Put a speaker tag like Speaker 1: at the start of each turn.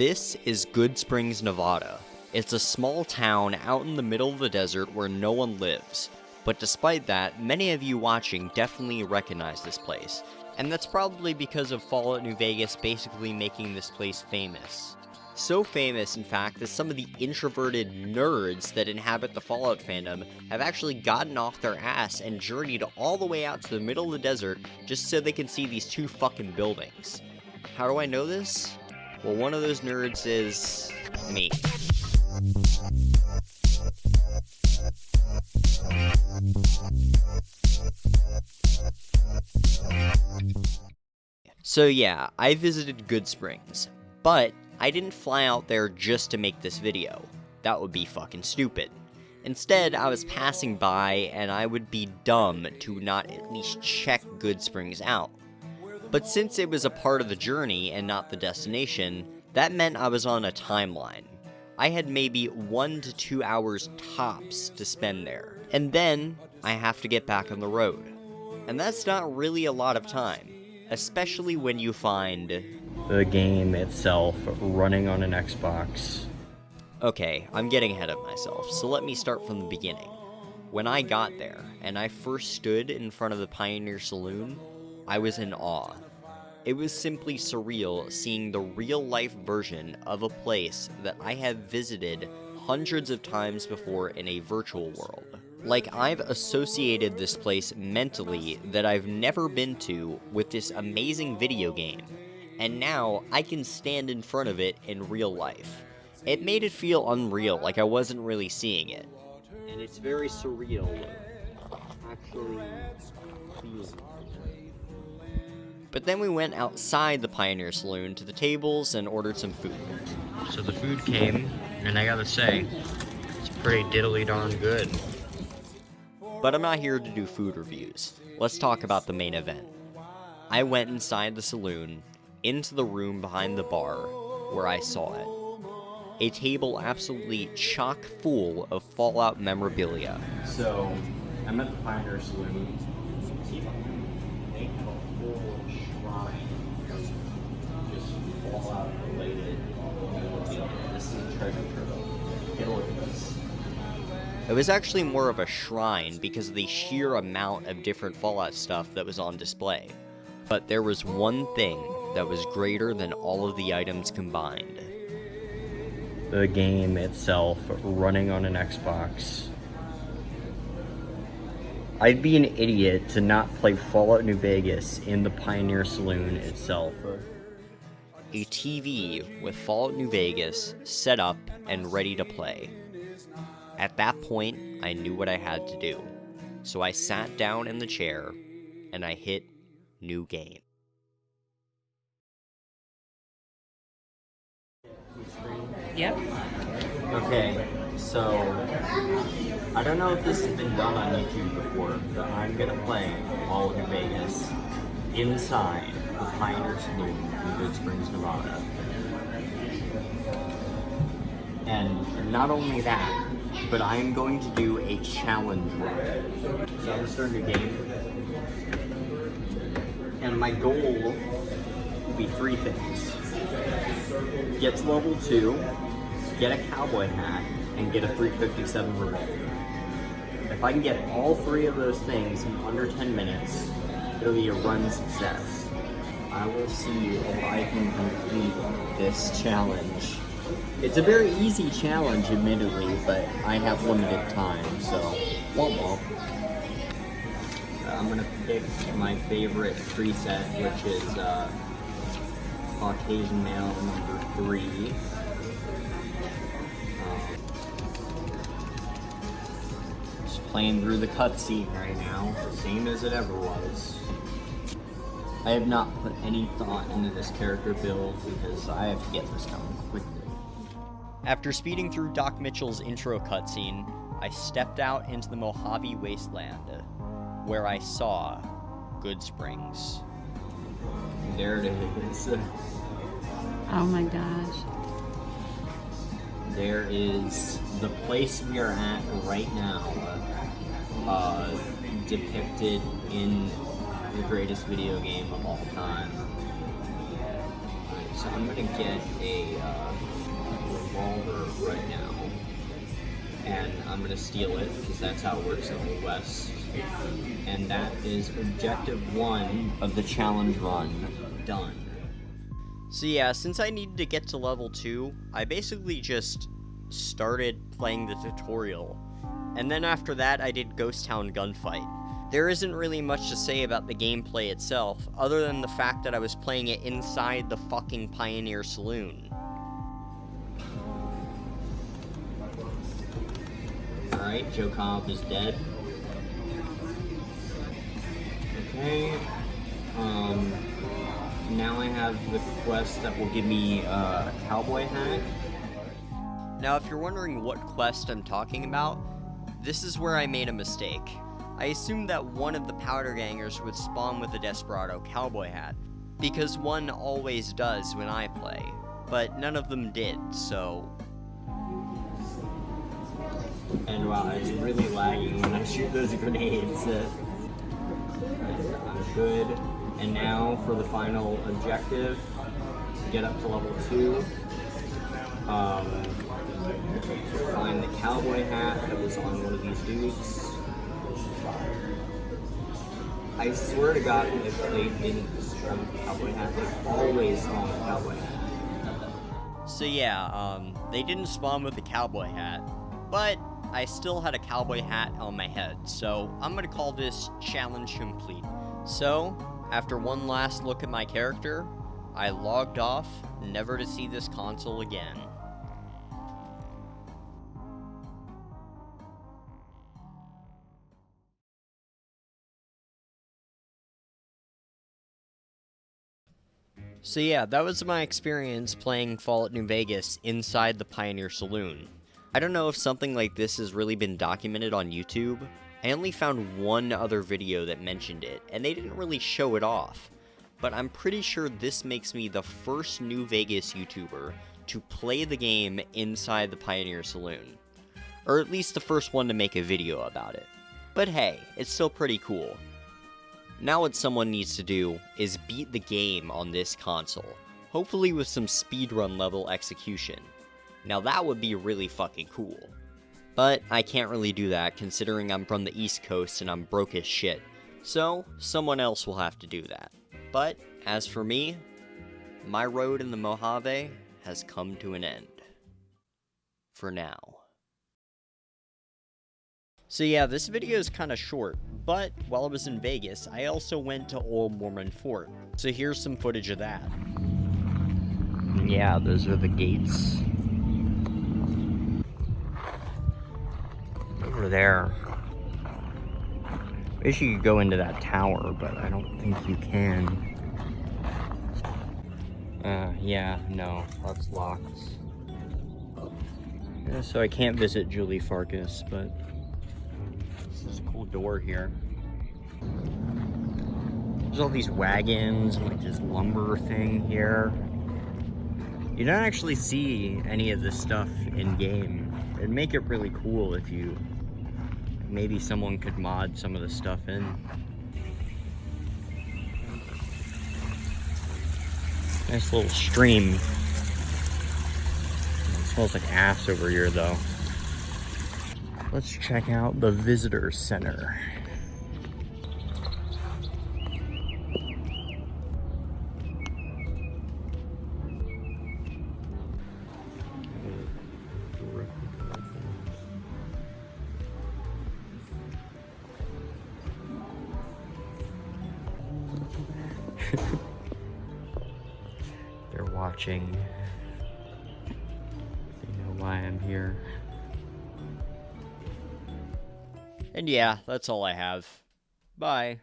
Speaker 1: This is Goodsprings, Nevada. It's a small town out in the middle of the desert where no one lives. But despite that, many of you watching definitely recognize this place. And that's probably because of Fallout New Vegas basically making this place famous. So famous, in fact, that some of the introverted nerds that inhabit the Fallout fandom have actually gotten off their ass and journeyed all the way out to the middle of the desert just so they can see these two fucking buildings. How do I know this? Well, one of those nerds is me. So yeah, I visited Goodsprings, but I didn't fly out there just to make this video. That would be fucking stupid. Instead, I was passing by, and I would be dumb to not at least check Goodsprings out. But since it was a part of the journey and not the destination, that meant I was on a timeline. I had maybe 1 to 2 hours tops to spend there. And then, I have to get back on the road. And that's not really a lot of time, especially when you find the game itself running on an Xbox. Okay, I'm getting ahead of myself, so let me start from the beginning. When I got there, and I first stood in front of the Pioneer Saloon, I was in awe. It was simply surreal seeing the real-life version of a place that I have visited hundreds of times before in a virtual world. Like, I've associated this place mentally that I've never been to with this amazing video game, and now I can stand in front of it in real life. It made it feel unreal, like I wasn't really seeing it. And it's very surreal, actually feeling. But then we went outside the Pioneer Saloon to the tables and ordered some food. So the food came, and I gotta say, it's pretty diddly darn good. But I'm not here to do food reviews. Let's talk about the main event. I went inside the saloon, into the room behind the bar, where I saw it. A table absolutely chock full of Fallout memorabilia. So, I'm at the Pioneer Saloon. They have a whole shrine of just Fallout related memorabilia. This is a treasure trove. Get a look at this. It was actually more of a shrine because of the sheer amount of different Fallout stuff that was on display. But there was one thing that was greater than all of the items combined. The game itself running on an Xbox. I'd be an idiot to not play Fallout New Vegas in the Pioneer Saloon itself. A TV with Fallout New Vegas set up and ready to play. At that point, I knew what I had to do. So I sat down in the chair and I hit New Game.
Speaker 2: Yep.
Speaker 1: Okay, so I don't know if this has been done on YouTube before, but I'm gonna play Fallout New Vegas inside the Pioneer Saloon in Goodsprings, Nevada. And not only that, but I'm going to do a challenge run. So I'm gonna start a new game. And my goal will be 3 things. Get to level 2, get a cowboy hat, and get a 357 revolver. If I can get all 3 of those things in under 10 minutes, it'll be a run success. I will see if I can complete this challenge. It's a very easy challenge, admittedly, but I have limited time, so womp womp. I'm gonna pick my favorite preset, which is Caucasian male number 3. Just playing through the cutscene right now, same as it ever was. I have not put any thought into this character build because I have to get this done quickly. After speeding through Doc Mitchell's intro cutscene, I stepped out into the Mojave Wasteland, where I saw Goodsprings. There it is.
Speaker 2: Oh my gosh.
Speaker 1: There is the place we are at right now, depicted in the greatest video game of all time. So I'm gonna get a I'm gonna steal it, because that's how it works in Old West. And that is objective 1 of the challenge run done. So yeah, since I needed to get to level 2, I basically just started playing the tutorial. And then after that, I did Ghost Town Gunfight. There isn't really much to say about the gameplay itself, other than the fact that I was playing it inside the fucking Pioneer Saloon. Alright, Joe Cobb is dead. Okay. Now I have the quest that will give me a cowboy hat. Now, if you're wondering what quest I'm talking about, this is where I made a mistake. I assumed that one of the powder gangers would spawn with a Desperado cowboy hat, because one always does when I play, but none of them did, so... And wow, it's really lagging when I shoot those grenades. I'm good. And now for the final objective, get up to level 2. Find the cowboy hat that was on one of these dudes. I swear to God, if they didn't spawn the cowboy hat, they always spawn the cowboy hat. So yeah, they didn't spawn with the cowboy hat, but I still had a cowboy hat on my head, so I'm gonna call this challenge complete. So, after one last look at my character, I logged off, never to see this console again. So yeah, that was my experience playing Fallout New Vegas inside the Pioneer Saloon. I don't know if something like this has really been documented on YouTube. I only found one other video that mentioned it, and they didn't really show it off. But I'm pretty sure this makes me the first New Vegas YouTuber to play the game inside the Pioneer Saloon. Or at least the first one to make a video about it. But hey, it's still pretty cool. Now what someone needs to do is beat the game on this console, hopefully with some speedrun level execution. Now that would be really fucking cool. But I can't really do that considering I'm from the East Coast and I'm broke as shit. So, someone else will have to do that. But, as for me, my road in the Mojave has come to an end. For now. So yeah, this video is kinda short, but while I was in Vegas, I also went to Old Mormon Fort. So here's some footage of that. Yeah, those are the gates. Over there. Wish you could go into that tower, but I don't think you can. Yeah, no, that's locked. Yeah, so I can't visit Julie Farkas, but this is a cool door here. There's all these wagons and like this lumber thing here. You don't actually see any of this stuff in game. It'd make it really cool if you, maybe someone could mod some of the stuff in. Nice little stream. It smells like ass over here though. Let's check out the visitor center. They're watching. They know why I'm here. And yeah, that's all I have. Bye.